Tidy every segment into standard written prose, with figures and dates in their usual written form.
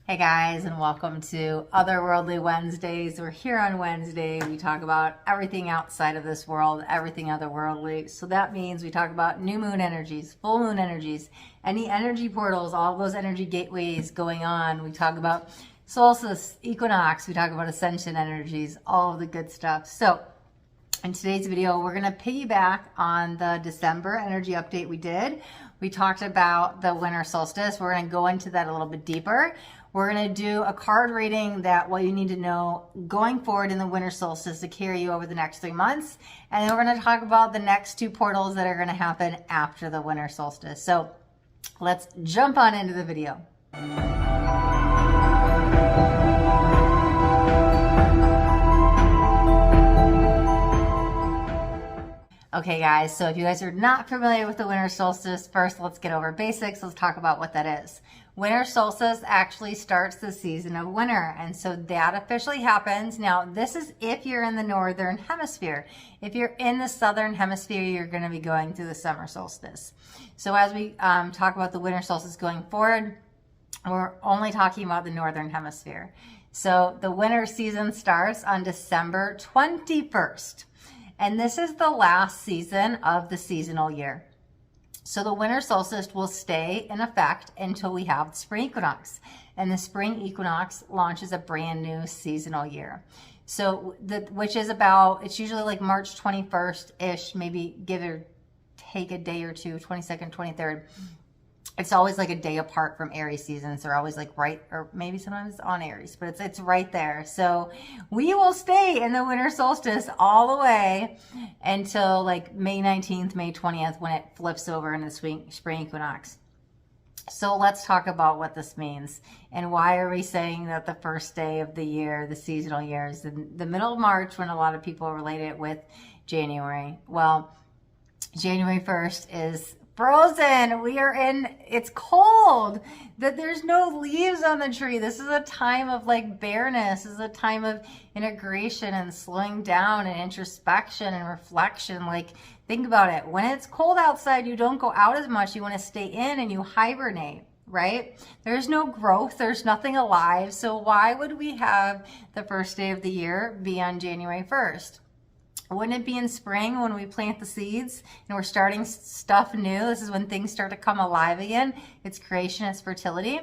Hey guys, and welcome to Otherworldly Wednesdays. We're here on Wednesday. We talk about everything outside of this world, everything otherworldly. So that means we talk about new moon energies, full moon energies, any energy portals, all those energy gateways going on. We talk about solstice, equinox, we talk about ascension energies, all of the good stuff. So in today's video, we're going to piggyback on the December energy update we did. We talked about the winter solstice. We're going to go into that a little bit deeper. We're going to do a card reading that what you need to know going forward in the winter solstice to carry you over the next 3 months. And then we're going to talk about the next two portals that are going to happen after the winter solstice. So let's jump on into the video. Okay guys, so if you guys are not familiar with the winter solstice, first let's get over basics. Let's talk about what that is. Winter solstice actually starts the season of winter, and so that officially happens. Now, this is if you're in the northern hemisphere. If you're in the southern hemisphere, you're going to be going through the summer solstice. So as we talk about the winter solstice going forward, we're only talking about the northern hemisphere. So the winter season starts on December 21st. And this is the last season of the seasonal year. So the winter solstice will stay in effect until we have the spring equinox. And the spring equinox launches a brand new seasonal year. So which is about, it's usually like March 21st-ish, maybe give or take a day or two, 22nd, 23rd. It's always like a day apart from Aries seasons. They're always like right, or maybe sometimes on Aries, but it's right there. So we will stay in the winter solstice all the way until like May 19th, May 20th, when it flips over in the spring equinox. So let's talk about what this means and why are we saying that the first day of the year, the seasonal year, is in the middle of March, when a lot of people relate it with January. Well, January 1st is frozen. We are in, it's cold, that there's no leaves on the tree. This is a time of like bareness. This is a time of integration and slowing down and introspection and reflection. Like, think about it. When it's cold outside, you don't go out as much. You want to stay in and you hibernate, right? There's no growth. There's nothing alive. So why would we have the first day of the year be on January 1st? Wouldn't it be in spring when we plant the seeds and we're starting stuff new? This is when things start to come alive again. It's creation, it's fertility.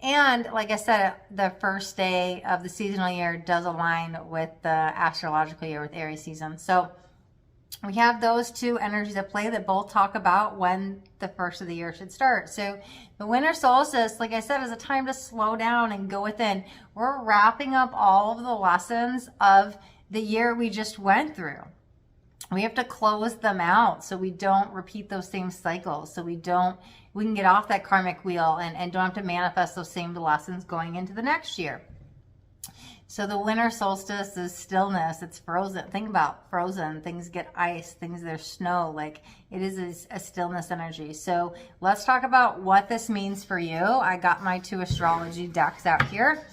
And like I said, the first day of the seasonal year does align with the astrological year with Aries season. So we have those two energies at play that both talk about when the first of the year should start. So the winter solstice, like I said, is a time to slow down and go within. We're wrapping up all of the lessons of the year we just went through. We have to close them out so we don't repeat those same cycles, so we can get off that karmic wheel and don't have to manifest those same lessons going into the next year. So the winter solstice is stillness. It's frozen. Think about frozen. Things get ice. There's snow. Like, it is a stillness energy. So let's talk about what this means for you. I got my two astrology decks out here.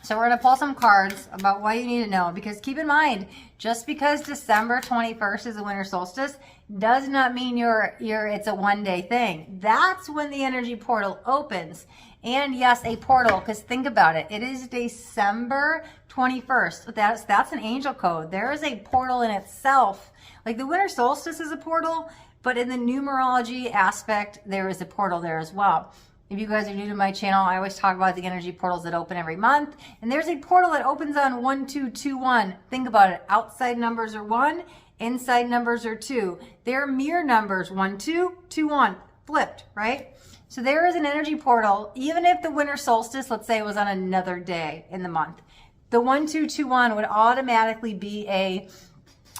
So we're going to pull some cards about what you need to know, because keep in mind, just because December 21st is the winter solstice does not mean it's a one-day thing. That's when the energy portal opens. And yes, a portal, because think about it. It is December 21st. That's an angel code. There is a portal in itself. Like the winter solstice is a portal, but in the numerology aspect, there is a portal there as well. If you guys are new to my channel, I always talk about the energy portals that open every month. And there's a portal that opens on 1221. Think about it. Outside numbers are 1, inside numbers are 2. They're mirror numbers, 1221, flipped, right? So there is an energy portal. Even if the winter solstice, let's say it was on another day in the month, the 1221 would automatically be a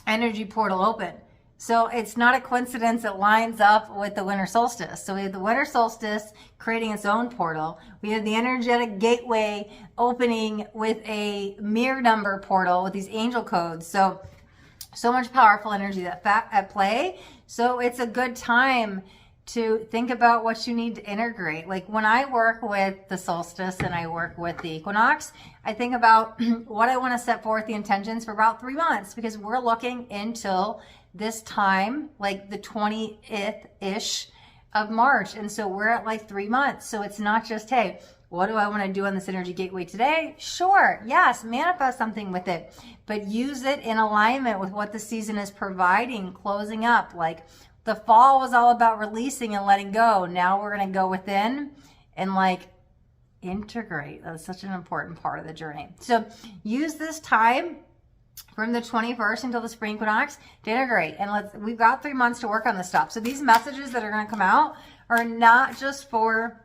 energy portal open. So it's not a coincidence it lines up with the winter solstice. So we have the winter solstice creating its own portal. We have the energetic gateway opening with a mirror number portal with these angel codes. So much powerful energy at play. So it's a good time to think about what you need to integrate. Like when I work with the solstice and I work with the equinox, I think about what I want to set forth the intentions for about 3 months, because we're looking until this time, like the 20th-ish of March. And so we're at like 3 months. So it's not just, hey, What do I want to do on this energy gateway today? Sure. Yes. Manifest something with it, but use it in alignment with what the season is providing, closing up. Like the fall was all about releasing and letting go. Now we're going to go within and like integrate. That's such an important part of the journey. So use this time from the 21st until the spring equinox to integrate. And we've got 3 months to work on this stuff. So these messages that are going to come out are not just for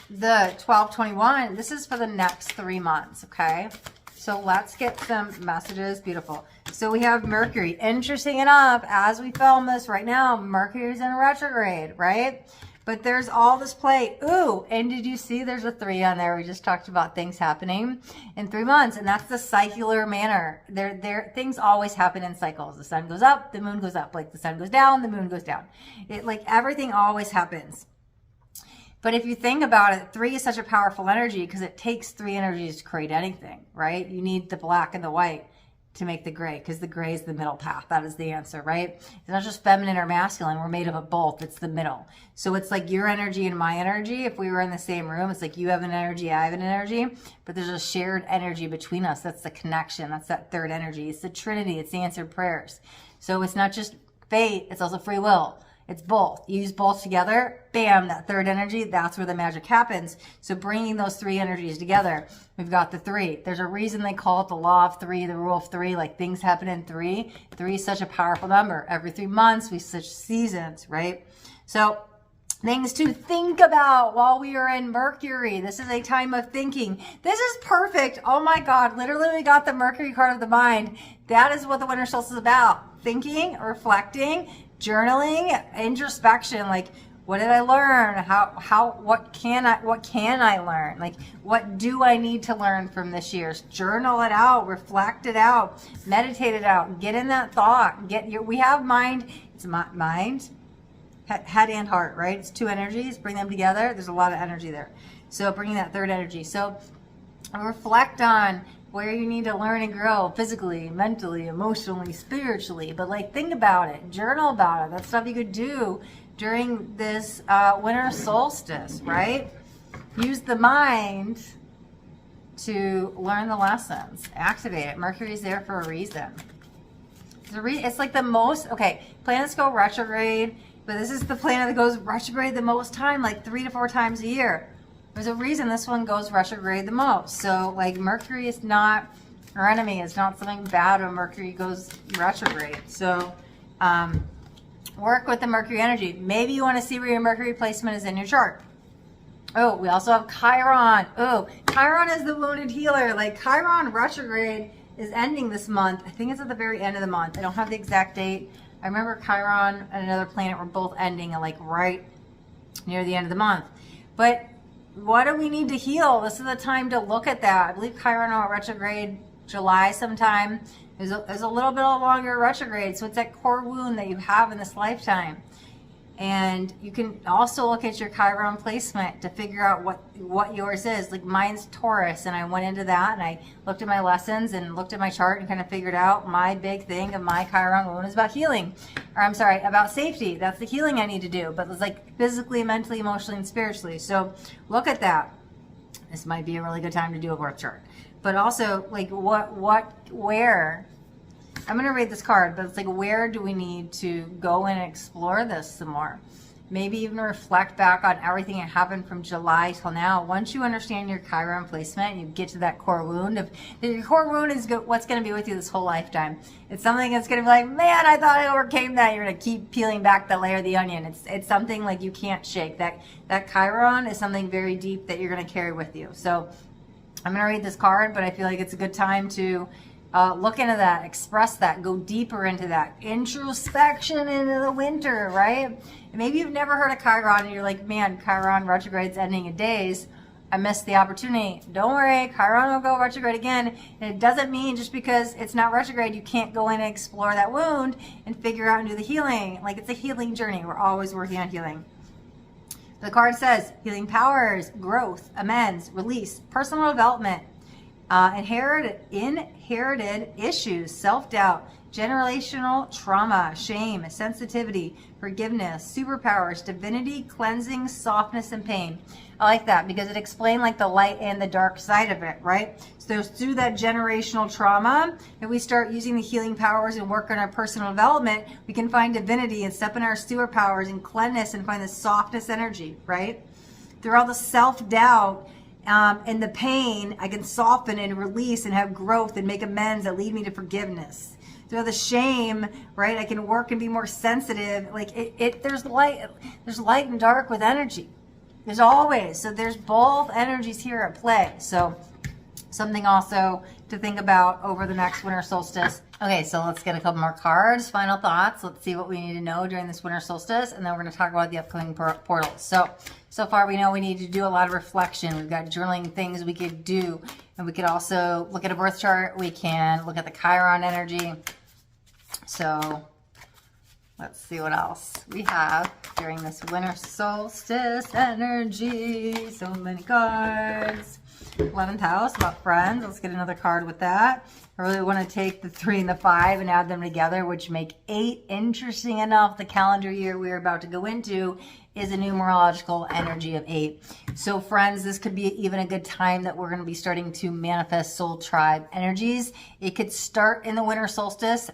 the 12/21. This is for the next 3 months. Okay. So let's get some messages. Beautiful. So we have Mercury. Interesting enough, as we film this right now, Mercury's in retrograde, right? But there's all this play. Ooh, and did you see there's a 3 on there? We just talked about things happening in 3 months, and that's the cycler manner. Things always happen in cycles. The sun goes up, the moon goes up. Like the sun goes down, the moon goes down. Like everything always happens. But if you think about it, 3 is such a powerful energy because it takes 3 energies to create anything, right? You need the black and the white to make the gray, because the gray is the middle path. That is the answer, right? It's not just feminine or masculine. We're made up of both. It's the middle. So it's like your energy and my energy. If we were in the same room, it's like you have an energy, I have an energy, but there's a shared energy between us. That's the connection. That's that third energy. It's the Trinity. It's the answered prayers. So it's not just fate. It's also free will. It's both. You use both together, bam, that third energy, that's where the magic happens. So bringing those 3 energies together, we've got the 3. There's a reason they call it the law of 3, the rule of 3, like things happen in 3. 3 is such a powerful number. Every 3 months, we switch seasons, right? So things to think about while we are in Mercury. This is a time of thinking. This is perfect. Oh my God, literally we got the Mercury card of the mind. That is what the winter solstice is about. Thinking, reflecting, journaling, introspection. Like, what did I learn? What can I learn? Like, what do I need to learn from this year? Journal it out, reflect it out, meditate it out, get in that thought. We have mind. It's mind, head and heart, right? It's 2 energies. Bring them together. There's a lot of energy there. So bringing that third energy. So reflect on where you need to learn and grow physically, mentally, emotionally, spiritually. But like, think about it, journal about it. That's stuff you could do during this winter solstice, right? Use the mind to learn the lessons. Activate it. Mercury's there for a reason. It's like the most, okay, planets go retrograde, but this is the planet that goes retrograde the most time, like 3 to 4 times a year. There's a reason this one goes retrograde the most. So like Mercury is not our enemy. It's not something bad when Mercury goes retrograde. So work with the Mercury energy. Maybe you want to see where your Mercury placement is in your chart. Oh, we also have Chiron. Oh, Chiron is the wounded healer. Like Chiron retrograde is ending this month. I think it's at the very end of the month. I don't have the exact date. I remember Chiron and another planet were both ending at like right near the end of the month. But what do we need to heal? This is the time to look at that. I believe Chiron will retrograde July sometime. There's a little bit of longer retrograde. So it's that core wound that you have in this lifetime. And you can also look at your Chiron placement to figure out what yours is. Like mine's Taurus, and I went into that and I looked at my lessons and looked at my chart and kind of figured out my big thing of my Chiron wound is about healing. Or I'm sorry, about safety. That's the healing I need to do. But it's like physically, mentally, emotionally, and spiritually. So look at that. This might be a really good time to do a birth chart. But also, like where? I'm going to read this card, but it's like, where do we need to go and explore this some more? Maybe even reflect back on everything that happened from July till now. Once you understand your Chiron placement, you get to that core wound. Your core wound is what's going to be with you this whole lifetime. It's something that's going to be like, man, I thought I overcame that. You're going to keep peeling back the layer of the onion. It's something like you can't shake. That Chiron is something very deep that you're going to carry with you. So I'm going to read this card, but I feel like it's a good time to look into that, express that, go deeper into that. Introspection into the winter, right? And maybe you've never heard of Chiron and you're like, man, Chiron retrograde's ending in days. I missed the opportunity. Don't worry, Chiron will go retrograde again. And it doesn't mean just because it's not retrograde, you can't go in and explore that wound and figure out and do the healing. Like, it's a healing journey. We're always working on healing. The card says healing powers, growth, amends, release, personal development, inherited issues, self-doubt, generational trauma, shame, sensitivity, forgiveness, superpowers, divinity, cleansing, softness, and pain. I like that because it explained like the light and the dark side of it, right? So through that generational trauma, if we start using the healing powers and work on our personal development, we can find divinity and step in our superpowers and cleanness and find the softness energy, right? Through all the self-doubt and the pain, I can soften and release and have growth and make amends that lead me to forgiveness. Through the shame, right, I can work and be more sensitive. Like there's light and dark with energy. There's always. So there's both energies here at play. So something also to think about over the next winter solstice. Okay, so let's get a couple more cards. Final thoughts. Let's see what we need to know during this winter solstice, and then we're going to talk about the upcoming portals. So far we know we need to do a lot of reflection. We've got journaling things we could do, and we could also look at a birth chart. We can look at the Chiron energy. So let's see what else we have during this winter solstice energy. So many cards. 11th house, about friends. Let's get another card with that. I really want to take the 3 and the 5 and add them together, which make 8. Interesting enough, the calendar year we're about to go into is a numerological energy of 8. So friends, this could be even a good time that we're going to be starting to manifest soul tribe energies. It could start in the winter solstice,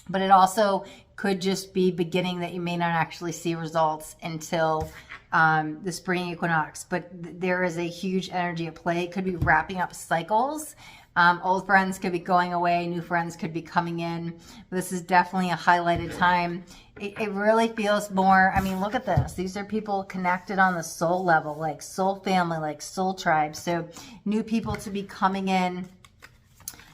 but it also could just be beginning that you may not actually see results until the spring equinox. But there is a huge energy at play. It could be wrapping up cycles. Old friends could be going away. New friends could be coming in. This is definitely a highlighted time. It really feels more, I mean, look at this. These are people connected on the soul level, like soul family, like soul tribe. So new people to be coming in.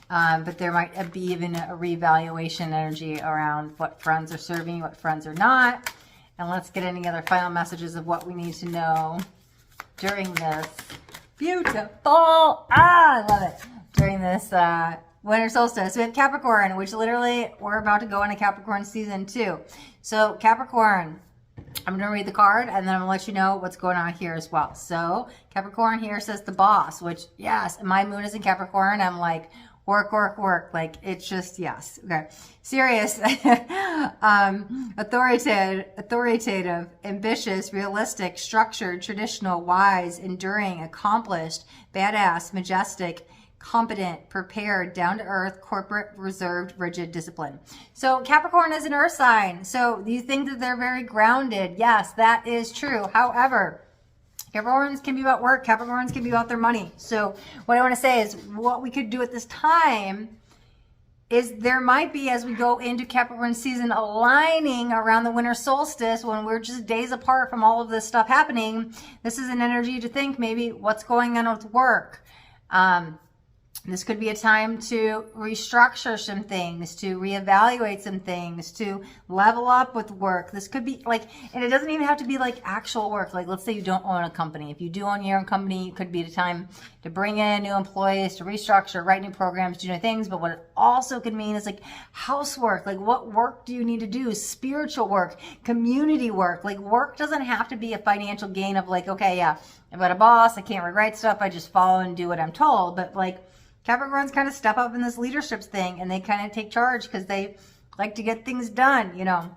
But there might be even a reevaluation energy around what friends are serving, what friends are not. And let's get any other final messages of what we need to know during this beautiful, I love it, during this winter solstice. We have Capricorn, which literally we're about to go into Capricorn season 2. So Capricorn, I'm going to read the card and then I'm going to let you know what's going on here as well. So Capricorn here says the boss, which yes, my moon is in Capricorn. I'm like, work, work, work. Like, it's just, yes. Okay. Serious, authoritative, ambitious, realistic, structured, traditional, wise, enduring, accomplished, badass, majestic, competent, prepared, down to earth, corporate, reserved, rigid, disciplined. So Capricorn is an earth sign. So you think that they're very grounded. Yes, that is true. However, Capricorns can be about work. Capricorns can be about their money. So what I want to say is what we could do at this time is there might be, as we go into Capricorn season, aligning around the winter solstice when we're just days apart from all of this stuff happening. This is an energy to think maybe what's going on with work. This could be a time to restructure some things, to reevaluate some things, to level up with work. This could be like, and it doesn't even have to be like actual work. Like, let's say you don't own a company. If you do own your own company, it could be the time to bring in new employees, to restructure, write new programs, do new things. But what it also could mean is like housework. Like, what work do you need to do? Spiritual work, community work. Like, work doesn't have to be a financial gain of like, okay, yeah, I've got a boss. I can't rewrite stuff. I just follow and do what I'm told. But like, Capricorns kind of step up in this leadership thing and they kind of take charge because they like to get things done, you know.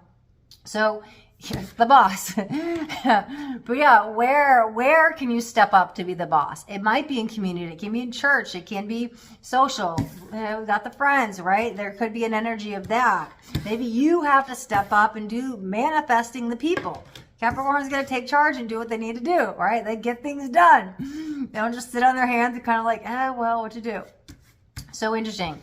So here's the boss. But yeah, where can you step up to be the boss? It might be in community. It can be in church. It can be social. You know, got the friends, right? There could be an energy of that. Maybe you have to step up and do manifesting the people. Capricorn's going to take charge and do what they need to do, right? They get things done. They don't just sit on their hands and kind of like, well, what to do? So interesting.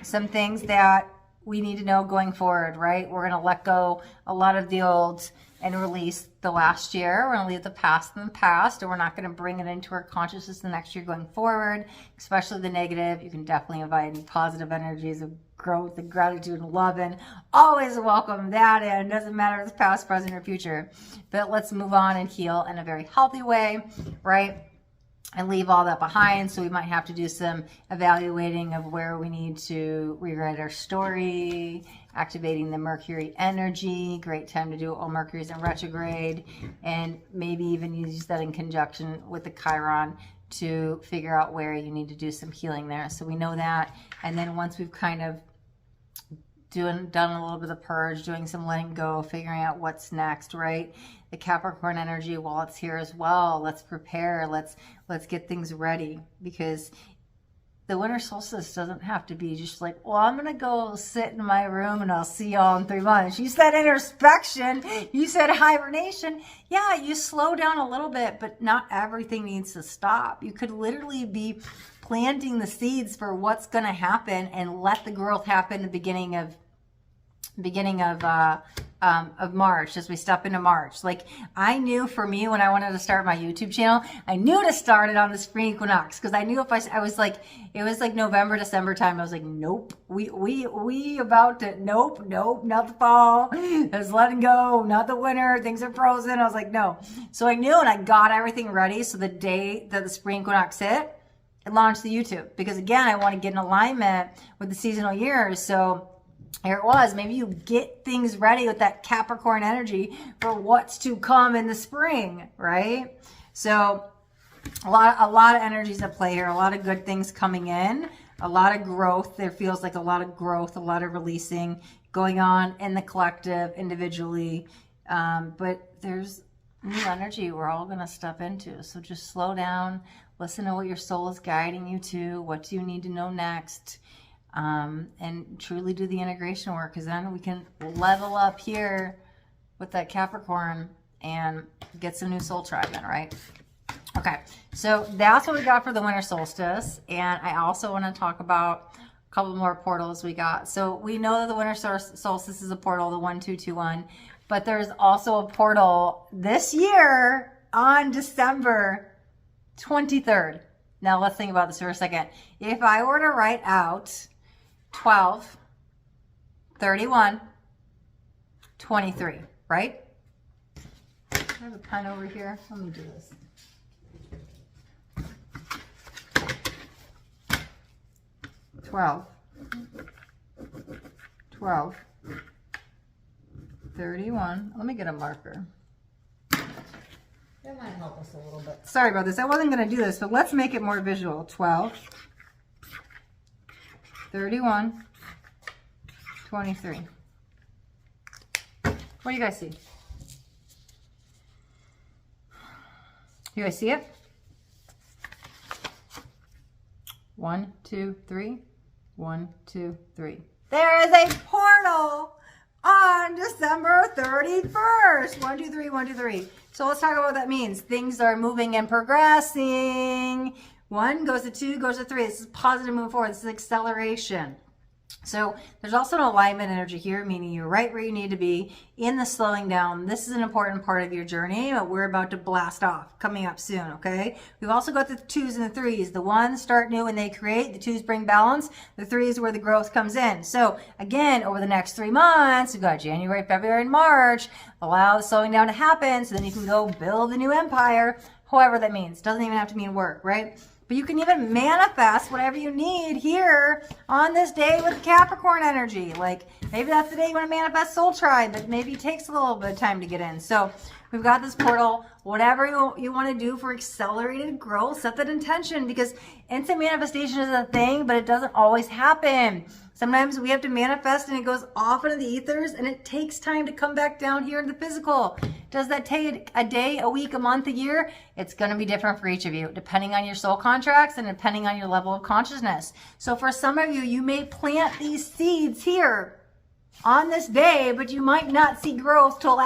Some things that we need to know going forward, right? We're going to let go a lot of the old and release the last year. We're going to leave the past in the past, and we're not going to bring it into our consciousness the next year going forward, especially the negative. You can definitely invite any positive energies of growth and gratitude and love, and always welcome that in. Doesn't matter if it's past, present, or future. But let's move on and heal in a very healthy way, right? And leave all that behind. So we might have to do some evaluating of where we need to rewrite our story, activating the Mercury energy. Great time to do it while Mercury's in retrograde, and maybe even use that in conjunction with the Chiron to figure out where you need to do some healing there. So we know that. And then once we've kind of done a little bit of purge, doing some letting go, figuring out what's next, right? The Capricorn energy, while it's here as well, let's prepare, let's get things ready, because the winter solstice doesn't have to be just like, well, I'm going to go sit in my room and I'll see y'all in 3 months. You said introspection. You said hibernation. Yeah, you slow down a little bit, but not everything needs to stop. You could literally be planting the seeds for what's going to happen and let the growth happen at the beginning of March, as we step into March. Like, I knew for me, when I wanted to start my YouTube channel, I knew to start it on the spring equinox, because I knew if I was like, it was like November, December time, I was like, nope, we about to, nope, not the fall, it's letting go, not the winter, things are frozen. I was like, no. So I knew, and I got everything ready. So the day that the spring equinox hit, I launched the YouTube, because again, I want to get in alignment with the seasonal years. So here it was. Maybe you get things ready with that Capricorn energy for what's to come in the spring, right? So a lot of energies at play here, a lot of good things coming in, a lot of growth. There feels like a lot of growth, a lot of releasing going on in the collective, individually. But there's new energy we're all going to step into. So just slow down, listen to what your soul is guiding you to. What do you need to know next? And truly do the integration work, because then we can level up here with that Capricorn and get some new soul tribe in, right? Okay, so that's what we got for the winter solstice. And I also want to talk about a couple more portals we got. So we know that the winter solstice is a portal, the 1221, but there's also a portal this year on December 23rd. Now let's think about this for a second. If I were to write out 12, 31, 23, right? I have a pen over here. Let me do this. Twelve, 31. Let me get a marker. That might help us a little bit. Sorry about this. I wasn't going to do this, but let's make it more visual. 12, 31, 23. What do you guys see? You guys see it? 1, 2, 3. 1, 2, 3. There is a portal on December 31st. 1, 2, 3, 1, 2, 3. So let's talk about what that means. Things are moving and progressing. 1 goes to 2, goes to 3. This is positive move forward. This is acceleration. So there's also an alignment energy here, meaning you're right where you need to be in the slowing down. This is an important part of your journey, but we're about to blast off coming up soon, okay? We've also got the 2s and the 3s. The 1s start new and they create. The 2s bring balance. The 3s where the growth comes in. So again, over the next 3 months, we've got January, February, and March. Allow the slowing down to happen so then you can go build a new empire, however that means. Doesn't even have to mean work, right? But you can even manifest whatever you need here on this day with Capricorn energy. Like, maybe that's the day you want to manifest Soul Tribe, but maybe it takes a little bit of time to get in. So we've got this portal. Whatever you want to do for accelerated growth, set that intention, because instant manifestation is a thing, but it doesn't always happen. Sometimes we have to manifest and it goes off into the ethers and it takes time to come back down here in the physical. Does that take a day, a week, a month, a year? It's going to be different for each of you, depending on your soul contracts and depending on your level of consciousness. So for some of you, you may plant these seeds here on this day, but you might not see growth till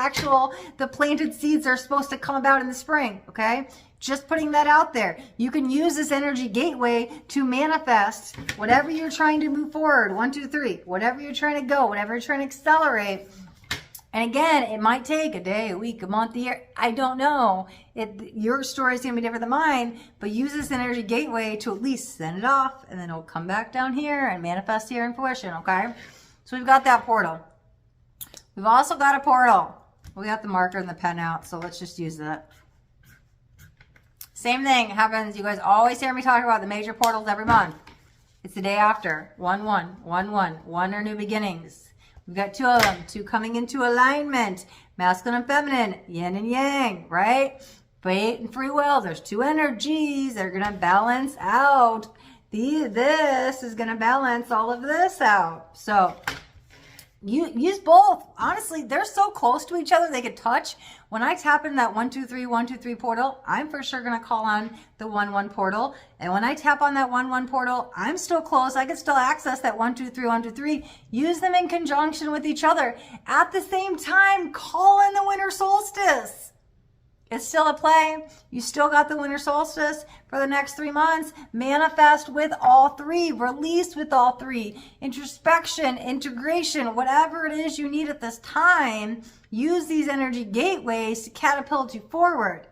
the planted seeds are supposed to come about in the spring, okay? Just putting that out there. You can use this energy gateway to manifest whatever you're trying to move forward. 1, 2, 3. Whatever you're trying to go, whatever you're trying to accelerate. And again, it might take a day, a week, a month, a year. I don't know. Your story is going to be different than mine, but use this energy gateway to at least send it off, and then it'll come back down here and manifest here in fruition, okay? So we've got that portal. We've also got a portal. We got the marker and the pen out, so let's just use that. Same thing happens. You guys always hear me talk about the major portals every month. It's the day after. 1, 1, 1, 1. 1 are new beginnings. We've got 2 of them. 2 coming into alignment. Masculine and feminine. Yin and yang, right? Fate and free will. There's 2 energies that are going to balance out. This is going to balance all of this out. So use both. Honestly, they're so close to each other, they could touch. When I tap in that 123, 123 portal, I'm for sure going to call on the 11 portal. And when I tap on that 11 portal, I'm still close. I can still access that 123, 123. Use them in conjunction with each other. At the same time, call in the winter solstice. It's still a play. You still got the winter solstice for the next 3 months. Manifest with all three. Release with all three. Introspection, integration, whatever it is you need at this time, use these energy gateways to catapult you forward.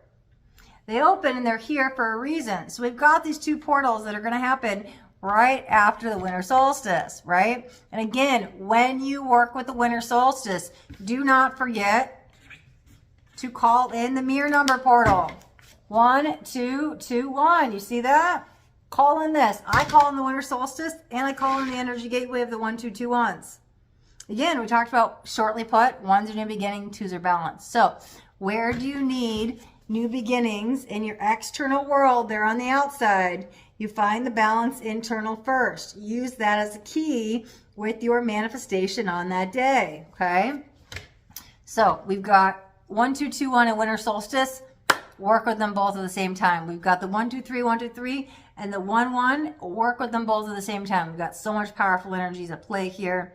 They open and they're here for a reason. So we've got these two portals that are going to happen right after the winter solstice, right? And again, when you work with the winter solstice, do not forget to call in the mirror number portal. 1221. You see that? Call in this. I call in the winter solstice and I call in the energy gateway of the 1221s. Again, we talked about shortly put, ones are new beginning, twos are balance. So where do you need new beginnings in your external world? They're on the outside. You find the balance internal first. Use that as a key with your manifestation on that day. Okay? So we've got 1221 and winter solstice. Work with them both at the same time. We've got the 123, 123, and the 11. Work with them both at the same time. We've got so much powerful energies at play here.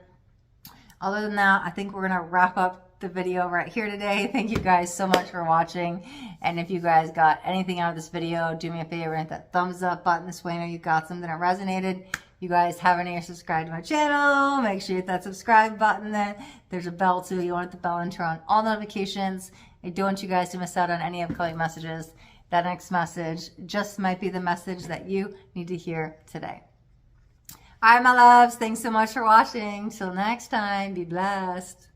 Other than that, I think we're going to wrap up the video right here today. Thank you guys so much for watching. And if you guys got anything out of this video, do me a favor, hit that thumbs up button. This way I know you got something that resonated. You guys haven't yet subscribed to my channel, make sure you hit that subscribe button. Then there's a bell too. You want the bell and turn on all notifications. I don't want you guys to miss out on any upcoming messages. That next message just might be the message that you need to hear today. All right, my loves. Thanks so much for watching. Till next time, be blessed.